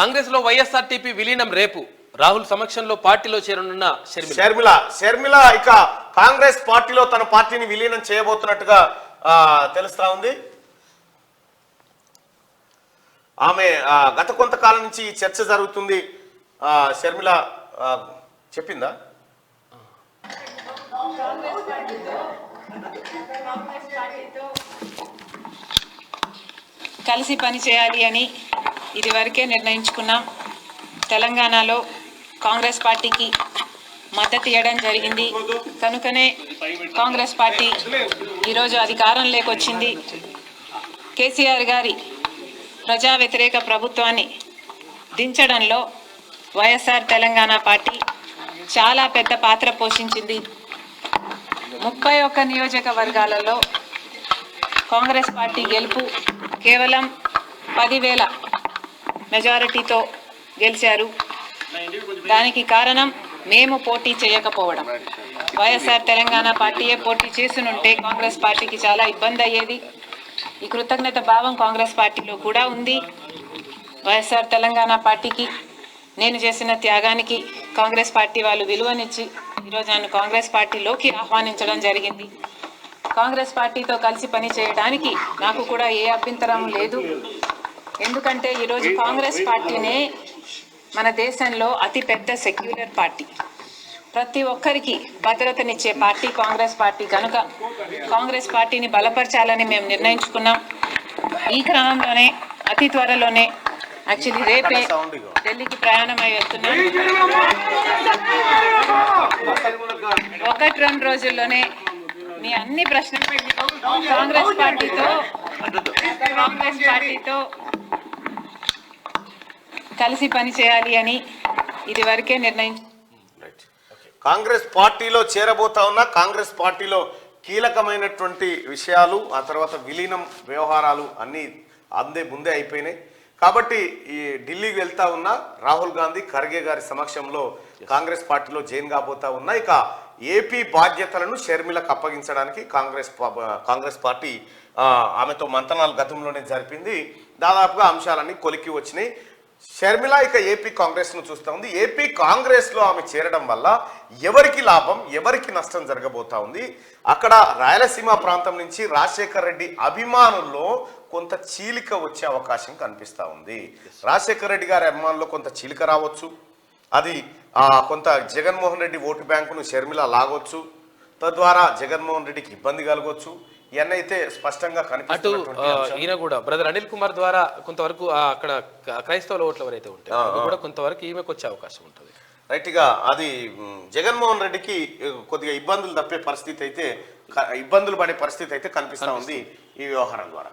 కాంగ్రెస్ లో వైఎస్ఆర్టీపీ విలీనం రేపు రాహుల్ సమక్షంలో పార్టీలో చేరనున్న షర్మిల ఇక కాంగ్రెస్ పార్టీలో తన పార్టీని విలీనం చేయబోతున్నట్టుగా తెలుస్తా ఉంది. ఆమె గత కొంతకాలం నుంచి ఈ చర్చ జరుగుతుంది. షర్మిల చెప్పిందా? కలిసి పని చేయాలి అని ఇదివరకే నిర్ణయించుకున్నాం. తెలంగాణలో కాంగ్రెస్ పార్టీకి మద్దతు ఇవ్వడం జరిగింది. కనుకనే కాంగ్రెస్ పార్టీ ఈరోజు అధికారంలోకి వచ్చింది. కేసీఆర్ గారి ప్రజా వ్యతిరేక ప్రభుత్వాన్ని దించడంలో వైఎస్ఆర్ తెలంగాణ పార్టీ చాలా పెద్ద పాత్ర పోషించింది. 31 నియోజకవర్గాలలో కాంగ్రెస్ పార్టీ గెలుపు కేవలం 10,000 మెజారిటీతో గెలిచారు. దానికి కారణం మేము పోటీ చేయకపోవడం. వైఎస్ఆర్ తెలంగాణ పార్టీయే పోటీ చేసినుంటే కాంగ్రెస్ పార్టీకి చాలా ఇబ్బంది అయ్యేది. ఈ కృతజ్ఞత భావం కాంగ్రెస్ పార్టీలో కూడా ఉంది. వైఎస్ఆర్ తెలంగాణ పార్టీకి నేను చేసిన త్యాగానికి కాంగ్రెస్ పార్టీ వాళ్ళు విలువనిచ్చి ఈరోజు నన్ను కాంగ్రెస్ పార్టీలోకి ఆహ్వానించడం జరిగింది. కాంగ్రెస్ పార్టీతో కలిసి పని చేయడానికి నాకు కూడా ఏ అభ్యంతరం లేదు. ఎందుకంటే ఈరోజు కాంగ్రెస్ పార్టీనే మన దేశంలో అతిపెద్ద సెక్యులర్ పార్టీ, ప్రతి ఒక్కరికి భద్రతనిచ్చే పార్టీ కాంగ్రెస్ పార్టీ. కనుక కాంగ్రెస్ పార్టీని బలపరచాలని మేము నిర్ణయించుకున్నాం. ఈ క్రమంలోనే అతి త్వరలోనే యాక్చువల్లీ రేపే ఢిల్లీకి ప్రయాణమై వెళ్తున్నాం. 1-2 రోజుల్లోనే మీ అన్ని ప్రశ్నలు కాంగ్రెస్ పార్టీతో కలిసి పని చేయాలి అని ఇదివరకే నిర్ణయించు. కాంగ్రెస్ పార్టీలో చేరబోతా ఉన్న కాంగ్రెస్ పార్టీలో కీలకమైనటువంటి విషయాలు, ఆ తర్వాత విలీనం వ్యవహారాలు అన్నీ ముందే అయిపోయినాయి. కాబట్టి ఈ ఢిల్లీకి వెళ్తా ఉన్న రాహుల్ గాంధీ, ఖర్గే గారి సమక్షంలో కాంగ్రెస్ పార్టీలో జాయిన్ కాబోతా ఉన్నా. ఇక ఏపీ బాధ్యతలను షర్మిలకు అప్పగించడానికి కాంగ్రెస్ పార్టీ ఆమెతో మంతనాలు గతంలోనే జరిపింది. దాదాపుగా అంశాలన్నీ కొలికి వచ్చినాయి. షర్మిల ఇక ఏపీ కాంగ్రెస్ను చూస్తూ ఉంది. ఏపీ కాంగ్రెస్లో ఆమె చేరడం వల్ల ఎవరికి లాభం, ఎవరికి నష్టం జరగబోతా ఉంది? అక్కడ రాయలసీమ ప్రాంతం నుంచి రాజశేఖర్ రెడ్డి అభిమానుల్లో కొంత చీలిక వచ్చే అవకాశం కనిపిస్తూ ఉంది. రాజశేఖర్ రెడ్డి గారి అభిమానుల్లో కొంత చీలిక రావచ్చు. అది కొంత జగన్మోహన్ రెడ్డి ఓటు బ్యాంకును షర్మిల లాగొచ్చు. తద్వారా జగన్మోహన్ రెడ్డికి ఇబ్బంది కలగొచ్చు. ఇవన్నైతే స్పష్టంగా కనిపిస్తుంది. ఈయన కూడా బ్రదర్ అనిల్ కుమార్ ద్వారా కొంతవరకు అక్కడ క్రైస్తవుల ఓట్లు ఎవరైతే ఉంటాయో కూడా కొంతవరకు ఈమెకు వచ్చే అవకాశం ఉంటుంది. రైట్గా అది జగన్మోహన్ రెడ్డికి కొద్దిగా ఇబ్బందులు తప్పే పరిస్థితి అయితే, ఇబ్బందులు పడే పరిస్థితి అయితే కనిపిస్తూ ఉంది ఈ వ్యవహారం ద్వారా.